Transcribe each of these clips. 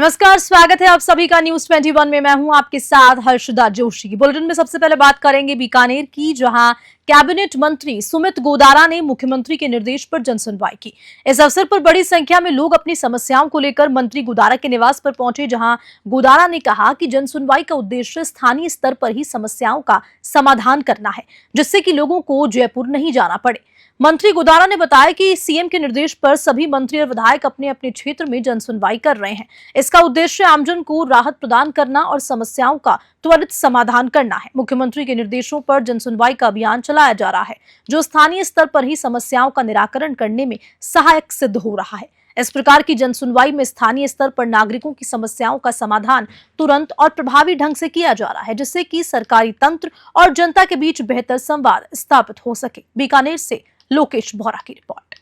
नमस्कार, स्वागत है आप सभी का न्यूज 21 में। मैं हूं आपके साथ हर्षदा जोशी। बुलेटिन में सबसे पहले बात करेंगे बीकानेर की, जहां कैबिनेट मंत्री सुमित गोदारा ने मुख्यमंत्री के निर्देश पर जनसुनवाई की। इस अवसर पर बड़ी संख्या में लोग अपनी समस्याओं को लेकर मंत्री गोदारा के निवास पर पहुंचे, जहां गोदारा ने कहा कि जनसुनवाई का उद्देश्य स्थानीय स्तर पर ही समस्याओं का समाधान करना है, जिससे कि लोगों को जयपुर नहीं जाना पड़े। मंत्री गोदारा ने बताया कि सीएम के निर्देश पर सभी मंत्री और विधायक अपने अपने क्षेत्र में जनसुनवाई कर रहे हैं। इसका उद्देश्य आमजन को राहत प्रदान करना और समस्याओं का त्वरित समाधान करना है। मुख्यमंत्री के निर्देशों पर जनसुनवाई का अभियान चलाया जा रहा है, जो स्थानीय स्तर पर ही समस्याओं का निराकरण करने में सहायक सिद्ध हो रहा है। इस प्रकार की जनसुनवाई में स्थानीय स्तर पर नागरिकों की समस्याओं का समाधान तुरंत और प्रभावी ढंग से किया जा रहा है, जिससे कि सरकारी तंत्र और जनता के बीच बेहतर संवाद स्थापित हो सके। बीकानेर से लोकेश बोहरा की रिपोर्ट।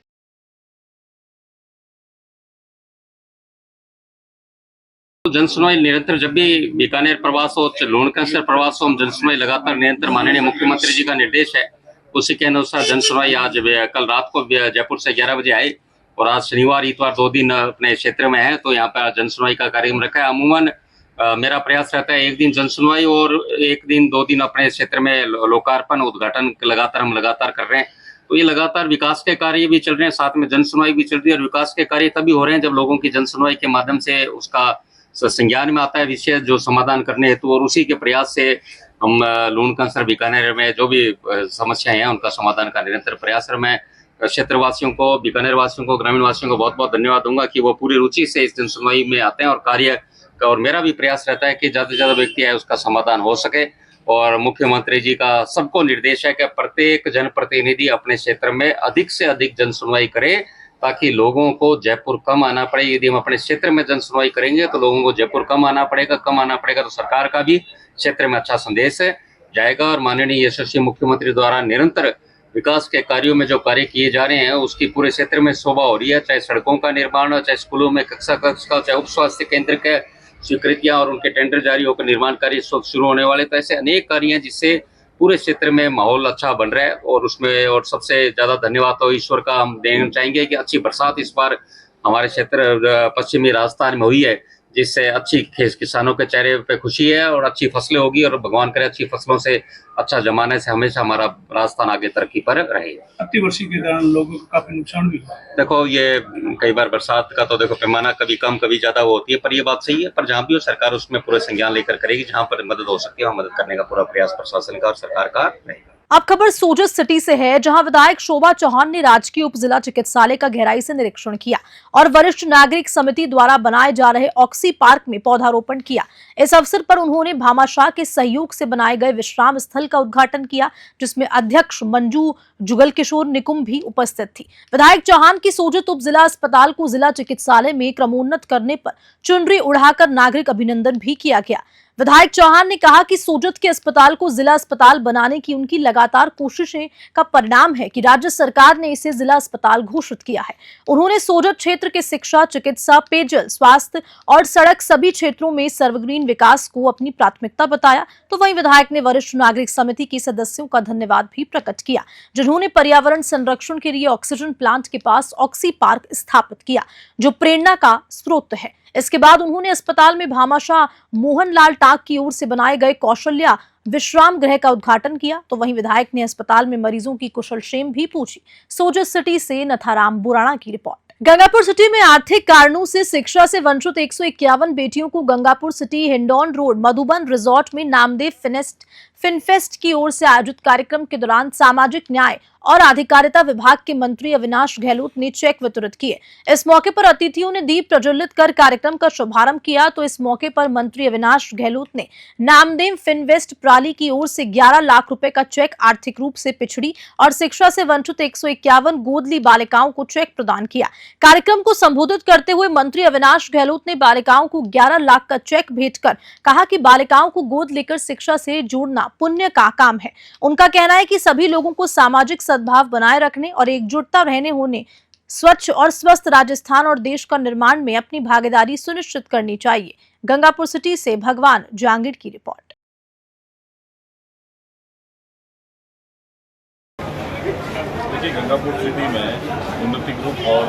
जनसुनवाई निरंतर, जब भी बीकानेर प्रवास हो, लूणकरसर प्रवास हो, हम जनसुनवाई लगातार निरंतर माननीय मुख्यमंत्री जी का निर्देश है, उसी के अनुसार जनसुनवाई आज कल रात को जयपुर से 11 बजे आई और आज शनिवार इतवार 2 दिन अपने क्षेत्र में है, तो यहाँ पर जनसुनवाई का कार्यक्रम रखा है। अमूमन मेरा प्रयास रहता है 1 दिन जनसुनवाई और 1 दिन 2 दिन अपने क्षेत्र में लोकार्पण उद्घाटन हम लगातार कर रहे हैं। तो ये लगातार विकास के कार्य भी चल रहे हैं, साथ में जनसुनवाई भी चल रही है। और विकास के कार्य तभी हो रहे हैं जब लोगों की जनसुनवाई के माध्यम से उसका संज्ञान में आता है विषय जो समाधान करने हेतु, और उसी के प्रयास से हम लूणकरसर बीकानेर में जो भी समस्याएं हैं उनका समाधान का निरंतर प्रयास है। मैं क्षेत्रवासियों को, बीकानेर वासियों को, ग्रामीण वासियों को बहुत बहुत धन्यवाद दूंगा कि वो पूरी रुचि से इस जनसुनवाई में आते हैं और कार्य का, और मेरा भी प्रयास रहता है कि ज्यादा से ज्यादा व्यक्ति है उसका समाधान हो सके। और मुख्यमंत्री जी का सबको निर्देश है कि प्रत्येक जनप्रतिनिधि अपने क्षेत्र में अधिक से अधिक जनसुनवाई करे, ताकि लोगों को जयपुर कम आना पड़े। यदि हम अपने क्षेत्र में जनसुनवाई करेंगे तो लोगों को जयपुर कम आना पड़ेगा तो सरकार का भी क्षेत्र में अच्छा संदेश जाएगा। और माननीय यशस्वी मुख्यमंत्री द्वारा निरंतर विकास के कार्यों में जो कार्य किए जा रहे हैं उसकी पूरे क्षेत्र में शोभा हो रही है, चाहे सड़कों का निर्माण हो, चाहे स्कूलों में कक्षा कक्ष का, चाहे उप स्वास्थ्य केंद्र के स्वीकृतियां और उनके टेंडर जारी होकर निर्माण कार्य शुरू होने वाले। तो ऐसे अनेक कार्य हैं जिससे पूरे क्षेत्र में माहौल अच्छा बन रहा है। और उसमें और सबसे ज्यादा धन्यवाद तो ईश्वर का हम देना चाहेंगे कि अच्छी बरसात इस बार हमारे क्षेत्र पश्चिमी राजस्थान में हुई है, जिससे अच्छी किसानों के चेहरे पे खुशी है और अच्छी फसलें होगी। और भगवान करे अच्छी फसलों से अच्छा जमाने से हमेशा हमारा राजस्थान आगे तरक्की पर रहे। अतिवर्षा के कारण लोगों को काफी नुकसान भी हुआ। देखो, ये कई बार बरसात का तो देखो पैमाना कभी कम कभी ज्यादा वो होती है, पर ये बात सही है। पर जहाँ भी हो सरकार उसमें पूरे संज्ञान लेकर करेगी, जहाँ पर मदद हो सकती है वहाँ मदद करने का पूरा प्रयास प्रशासन का और सरकार का रहेगा। अब खबर सोजत सिटी से है, जहां विधायक शोभा चौहान ने राजकीय उप जिला चिकित्सालय का गहराई से निरीक्षण किया और वरिष्ठ नागरिक समिति द्वारा बनाए जा रहे ऑक्सी पार्क में पौधारोपण किया। इस अवसर पर उन्होंने भामाशाह के सहयोग से बनाए गए विश्राम स्थल का उद्घाटन किया, जिसमें अध्यक्ष मंजू जुगल किशोर निकुम भी उपस्थित थी। विधायक चौहान की सोजत उप जिला अस्पताल को जिला चिकित्सालय में क्रमोन्नत करने पर चुनरी उड़ाकर नागरिक अभिनंदन भी किया गया। विधायक चौहान ने कहा कि सोजत के अस्पताल को जिला अस्पताल बनाने की उनकी लगातार कोशिशें का परिणाम है कि राज्य सरकार ने इसे जिला अस्पताल घोषित किया है। उन्होंने सोजत क्षेत्र के शिक्षा, चिकित्सा, पेयजल, स्वास्थ्य और सड़क सभी क्षेत्रों में सर्वग्रीन विकास को अपनी प्राथमिकता बताया। तो वहीं विधायक ने वरिष्ठ नागरिक समिति के सदस्यों का धन्यवाद भी प्रकट किया, जिन्होंने पर्यावरण संरक्षण के लिए ऑक्सीजन प्लांट के पास ऑक्सी पार्क स्थापित किया, जो प्रेरणा का स्रोत है। इसके बाद उन्होंने अस्पताल में भामाशाह मोहनलाल टाक की ओर से बनाए गए कौशल्या विश्राम गृह का उद्घाटन किया। तो वहीं विधायक ने अस्पताल में मरीजों की कुशलक्षेम भी पूछी। सोजत सिटी से नथाराम बुराणा की रिपोर्ट। गंगापुर सिटी में आर्थिक कारणों से शिक्षा से वंचित 151 बेटियों को Gangapur city Hindaun road Madhuban resort में नामदेव फिनफेस्ट की ओर से आयोजित कार्यक्रम के दौरान सामाजिक न्याय और अधिकारिता विभाग के मंत्री अविनाश गहलोत ने चेक वितरित किए। इस मौके पर अतिथियों ने दीप प्रज्वलित कर कार्यक्रम का शुभारंभ किया। तो इस मौके पर मंत्री अविनाश गहलोत ने नामदेव फिनवेस्ट प्राली की ओर से 11 लाख रुपए का चेक आर्थिक रूप से पिछड़ी और शिक्षा से वंचित 151 गोदली बालिकाओं को चेक प्रदान किया। कार्यक्रम को संबोधित करते हुए मंत्री अविनाश गहलोत ने बालिकाओं को 11 लाख का चेक भेंट कर कहा कि बालिकाओं को गोद लेकर शिक्षा से जोड़ना पुण्य का काम है। उनका कहना है कि सभी लोगों को सामाजिक सद्भाव बनाए रखने और एकजुटता रहने होने स्वच्छ और स्वस्थ राजस्थान और देश का निर्माण में अपनी भागीदारी सुनिश्चित करनी चाहिए। गंगापुर सिटी से भगवान जहांगीर की रिपोर्ट। देखिए, गंगापुर सिटी में उन्नति ग्रुप और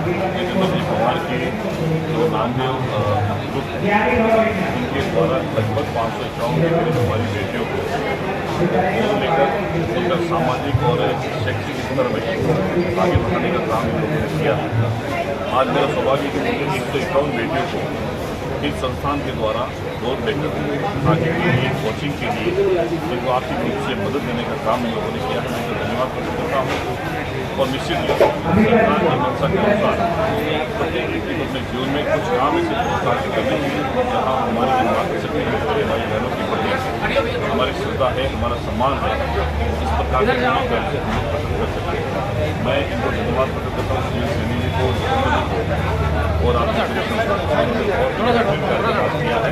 लेकिन अपने पवार के जो नामदेव ग्रुप उनके द्वारा लगभग 551 हमारी बेटियों को लेकर उनका सामाजिक और शैक्षिक स्तर में आगे बढ़ाने का काम इन लोगों ने किया। आज मेरा सौभाग्य कि 151 बेटियों को इस संस्थान के द्वारा लोन लेकर आगे के लिए कोचिंग के लिए इनको आर्थिक रूप से मदद देने का काम इन लोगों ने किया है। मैं इनको धन्यवाद प्रकट करता हूँ और निश्चित ही सरकार की मंशा के अनुसार प्रत्येक व्यक्ति को अपने जीवन में कुछ काम ऐसे प्रकार के करने चाहिए जहाँ हमारी मातृ शक्ति हमारी बहनों की बढ़े, हमारी श्रद्धा है, हमारा सम्मान है, इस प्रकार के काम से हम लोग प्रकट कर सकते हैं। मैं इनको धन्यवाद प्रकट करता हूँ सुनील सैनी जी को और आपके किया है।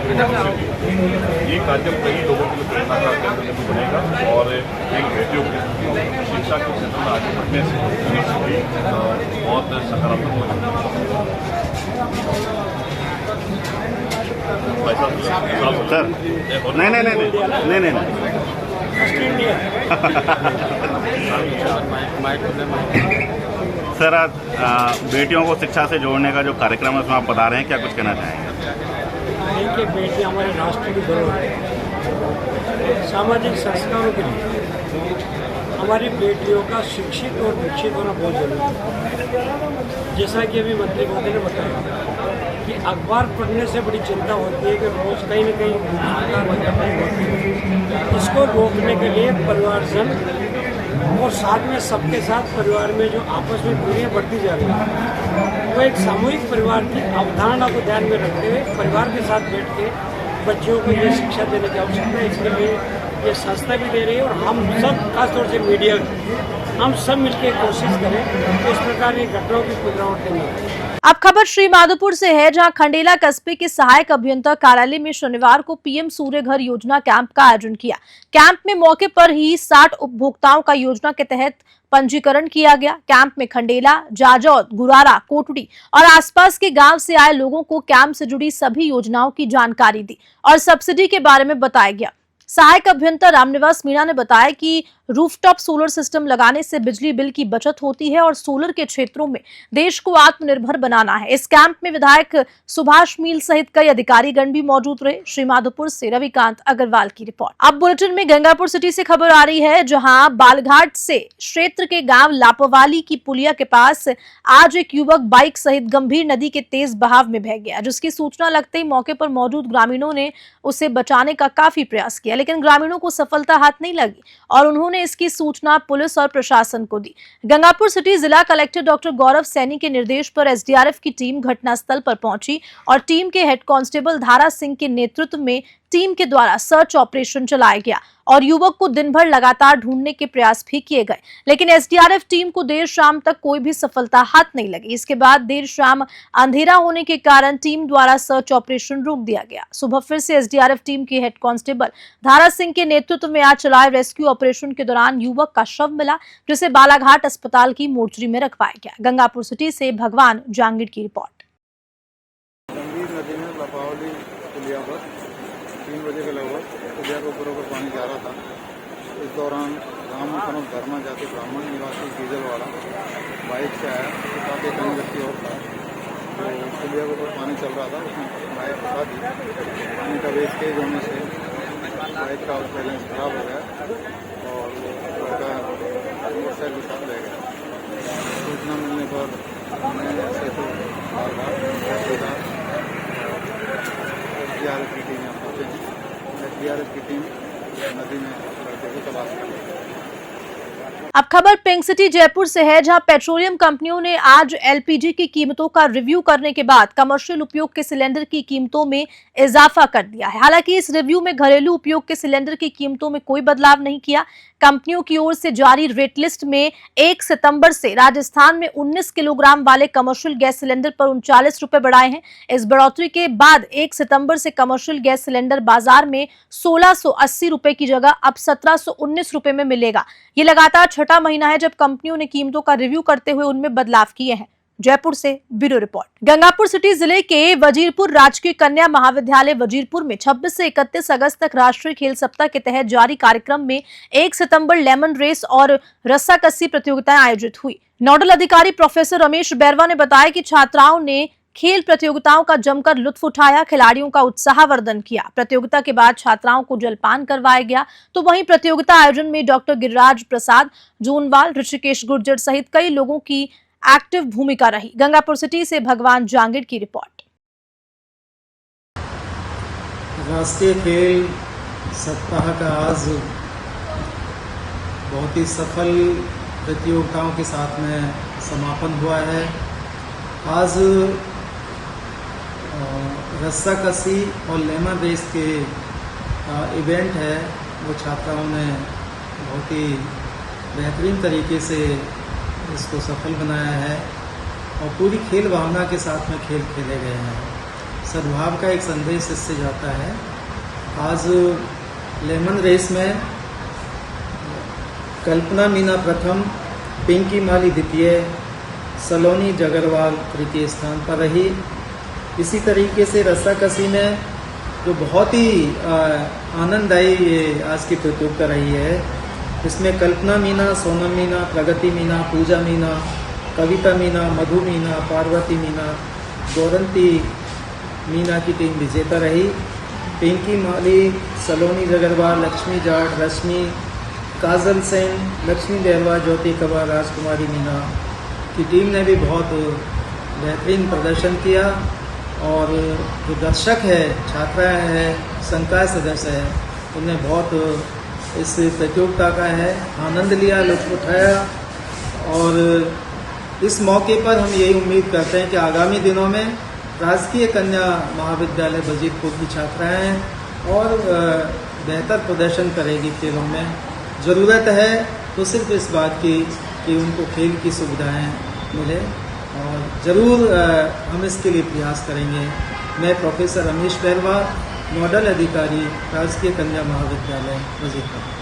ये कार्यक्रम कई लोगों के लिए प्रेरणा का केंद्र भी बनेगा और एक बेटियों को शिक्षा के क्षेत्र में आगे बढ़ने से निश्चित ही बहुत सकारात्मक हो सर नहीं सर, आज बेटियों को शिक्षा से जोड़ने का जो कार्यक्रम है उसमें आप बता रहे हैं, क्या कुछ कहना चाहेंगे? कि बेटी हमारे राष्ट्र की धरोहर है। सामाजिक संस्कारों के लिए हमारी बेटियों का शिक्षित और दीक्षित होना बहुत जरूरी है। जैसा कि अभी मंत्री महोदय ने बताया कि अखबार पढ़ने से बड़ी चिंता होती है कि रोज कहीं न कहीं होती है। इसको रोकने के लिए परिवारजन और साथ में सबके साथ परिवार में जो आपस में दूरियां बढ़ती जा रही है, वो एक सामूहिक परिवार की अवधारणा को ध्यान में रखते हुए परिवार के साथ बैठ के बच्चों को ये शिक्षा देने की आवश्यकता है। इसके लिए ये संस्था भी दे रही है और हम सब खासतौर से मीडिया हम सब मिलकर कोशिश करें तो इस प्रकार की घटनाओं की पुनरावृत्ति नहीं हो। अब खबर श्री माधोपुर से है, जहां खंडेला कस्बे के सहायक अभियंता कार्यालय में शनिवार को पीएम सूर्य घर योजना कैंप का आयोजन किया। कैंप में मौके पर ही 60 उपभोक्ताओं का योजना के तहत पंजीकरण किया गया। कैंप में खंडेला, जाजौद, गुरारा, कोटड़ी और आसपास के गांव से आए लोगों को कैंप से जुड़ी सभी योजनाओं की जानकारी दी और सब्सिडी के बारे में बताया गया। सहायक अभियंता रामनिवास मीणा ने बताया कि रूफटॉप सोलर सिस्टम लगाने से बिजली बिल की बचत होती है और सोलर के क्षेत्रों में देश को आत्मनिर्भर बनाना है। इस कैंप में विधायक सुभाष मील सहित कई अधिकारीगण भी मौजूद रहे। श्री माधोपुर से रविकांत अग्रवाल की रिपोर्ट। अब बुलेटिन में गंगापुर सिटी से खबर आ रही है, जहां बालघाट से क्षेत्र के गांव लापवाली की पुलिया के पास आज एक युवक बाइक सहित गंभीर नदी के तेज बहाव में बह गया, जिसकी सूचना लगते ही मौके पर मौजूद ग्रामीणों ने उसे बचाने का काफी प्रयास किया, लेकिन ग्रामीणों को सफलता हाथ नहीं लगी और उन्होंने इसकी सूचना पुलिस और प्रशासन को दी। गंगापुर सिटी जिला कलेक्टर डॉक्टर गौरव सैनी के निर्देश पर एसडीआरएफ की टीम घटनास्थल पर पहुंची और टीम के हेड कांस्टेबल धारा सिंह के नेतृत्व में टीम के द्वारा सर्च ऑपरेशन चलाया गया और युवक को दिन भर लगातार ढूंढने के प्रयास भी किए गए, लेकिन एसडीआरएफ टीम को देर शाम तक कोई भी सफलता हाथ नहीं लगी। इसके बाद देर शाम अंधेरा होने के कारण टीम द्वारा सर्च ऑपरेशन रोक दिया गया। सुबह फिर से एसडीआरएफ टीम के हेड कांस्टेबल धारा सिंह के नेतृत्व में आज चलाए रेस्क्यू ऑपरेशन के दौरान युवक का शव मिला, जिसे बालाघाट अस्पताल की मोर्चरी में रखवाया गया। गंगापुर सिटी से भगवान जांगिड़ की रिपोर्ट। 3 बजे के लगभग पुलिया के ऊपर पानी जा रहा था। इस दौरान गांव में तरफ धर्मा जाति ब्राह्मण निवासी डीजल वाला बाइक से आया, उसके साथ एक अन्य व्यक्ति और था। तो पुलिया के ऊपर पानी चल रहा था, उसने बाइक फंसा दी। पानी का वेग तेज होने से बाइक का बैलेंस खराब हो गया और लड़का मोटरसाइकिल के साथ रह गया। सूचना मिलने पर मैंने सेतु एसडीआरएफ की टीम यहाँ पहुँचे हैं। एसडीआरएफ की टीम नदी में लड़के को तलाश कर रही है। अब खबर पिंक सिटी जयपुर से है, जहां पेट्रोलियम कंपनियों ने आज एलपीजी की कीमतों का रिव्यू करने के बाद कमर्शियल उपयोग के सिलेंडर की कीमतों में इजाफा कर दिया है। हालांकि इस रिव्यू में घरेलू उपयोग के सिलेंडर की कीमतों में कोई बदलाव नहीं किया। कंपनियों की ओर से जारी रेट लिस्ट में 1 सितंबर से राजस्थान में 19 किलोग्राम वाले कमर्शियल गैस सिलेंडर पर 39 रुपए बढ़ाए हैं। इस बढ़ोतरी के बाद 1 सितंबर से कमर्शियल गैस सिलेंडर बाजार में 1680 रुपए की जगह अब 1719 रुपए में मिलेगा। ये लगातार छठा महीना है जब कंपनियों ने कीमतों का रिव्यू करते हुए उनमें बदलाव किए हैं। जयपुर से ब्यूरो रिपोर्ट। गंगापुर सिटी जिले के वजीरपुर राजकीय कन्या महाविद्यालय वजीरपुर में 26 से 31 अगस्त तक राष्ट्रीय खेल सप्ताह के तहत जारी कार्यक्रम में 1 सितंबर लेमन रेस और रस्साकसी प्रतियोगिताएं आयोजित हुई। नोडल अधिकारी प्रोफेसर रमेश बैरवा ने बताया कि छात्राओं ने खेल प्रतियोगिताओं का जमकर लुत्फ उठाया, खिलाड़ियों का उत्साहवर्धन किया। प्रतियोगिता के बाद छात्राओं को जलपान करवाया गया, तो वहीं प्रतियोगिता आयोजन में डॉक्टर गिरिराज प्रसाद जोनवाल, ऋषिकेश गुर्जर सहित कई लोगों की एक्टिव भूमिका रही। गंगापुर सिटी से भगवान जांगिड़ की रिपोर्ट। राष्ट्रीय खेल सप्ताह का आज बहुत ही सफल प्रतियोगिताओं के साथ में समापन हुआ है। आज रस्साकसी और लेमन रेस के इवेंट है, वो छात्राओं ने बहुत ही बेहतरीन तरीके से इसको सफल बनाया है और पूरी खेल भावना के साथ में खेल खेले गए हैं। सद्भाव का एक संदेश इससे जाता है। आज लेमन रेस में कल्पना मीना प्रथम, पिंकी माली द्वितीय, सलोनी जगरवाल तृतीय स्थान पर रही। इसी तरीके से रस्साकसी में जो बहुत ही आनंददायी ये आज की प्रतियोगिता रही है, इसमें कल्पना मीना, सोनम मीना, प्रगति मीना, पूजा मीना, कविता मीना, मधु मीना, पार्वती मीना, गौरंती मीना की टीम विजेता रही। पिंकी माली, सलोनी जगरवाल, लक्ष्मी जाट, रश्मि, काजल सेन, लक्ष्मी देहवा, ज्योति कवर, राजकुमारी मीना की टीम ने भी बहुत बेहतरीन प्रदर्शन किया और जो दर्शक है, छात्राएं हैं, संकाय सदस्य है, उन्हें बहुत इस प्रतियोगिता का है आनंद लिया, लुत्फ उठाया। और इस मौके पर हम यही उम्मीद करते हैं कि आगामी दिनों में राजकीय कन्या महाविद्यालय वजीरपुर की छात्राएं और बेहतर प्रदर्शन करेगी खेलों में। ज़रूरत है तो सिर्फ इस बात की कि उनको खेल की सुविधाएं मिले और ज़रूर हम इसके लिए प्रयास करेंगे। मैं प्रोफेसर रमेश बैरवा, नोडल अधिकारी, राजकीय कन्या महाविद्यालय वजीरपुर।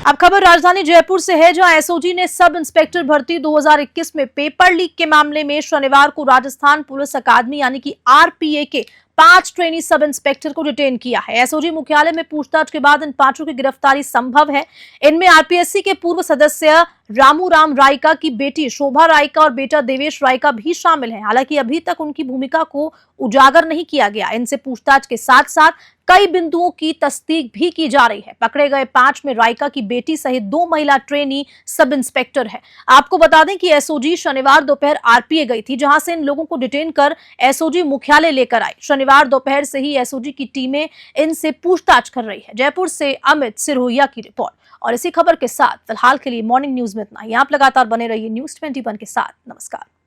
अब खबर राजधानी जयपुर से है, जहां एसओजी ने सब इंस्पेक्टर भर्ती 2021 में पेपर लीक के मामले में शनिवार को राजस्थान पुलिस अकादमी यानी कि आरपीए के 5 ट्रेनी सब इंस्पेक्टर को डिटेन किया है। एसओजी मुख्यालय में पूछताछ के बाद इन 5 की गिरफ्तारी संभव है। इनमें आरपीएससी के पूर्व सदस्य रामू राम रायका की बेटी शोभा रायका और बेटा देवेश रायका भी शामिल हैं। हालांकि अभी तक उनकी भूमिका को उजागर नहीं किया गया। इनसे पूछताछ के साथ साथ कई बिंदुओं की तस्दीक भी की जा रही है। पकड़े गए 5 में रायका की बेटी सहित 2 महिला ट्रेनी सब इंस्पेक्टर है। आपको बता दें कि एसओजी शनिवार दोपहर आरपीए गई थी, जहां से इन लोगों को डिटेन कर एसओजी मुख्यालय लेकर आई। शनिवार दोपहर से ही एसओजी की टीमें इनसे पूछताछ कर रही है। जयपुर से अमित सिरोहिया की रिपोर्ट। और इसी खबर के साथ फिलहाल के लिए मॉर्निंग न्यूज में इतना ही। आप लगातार बने रहिए न्यूज़ 21 के साथ। नमस्कार।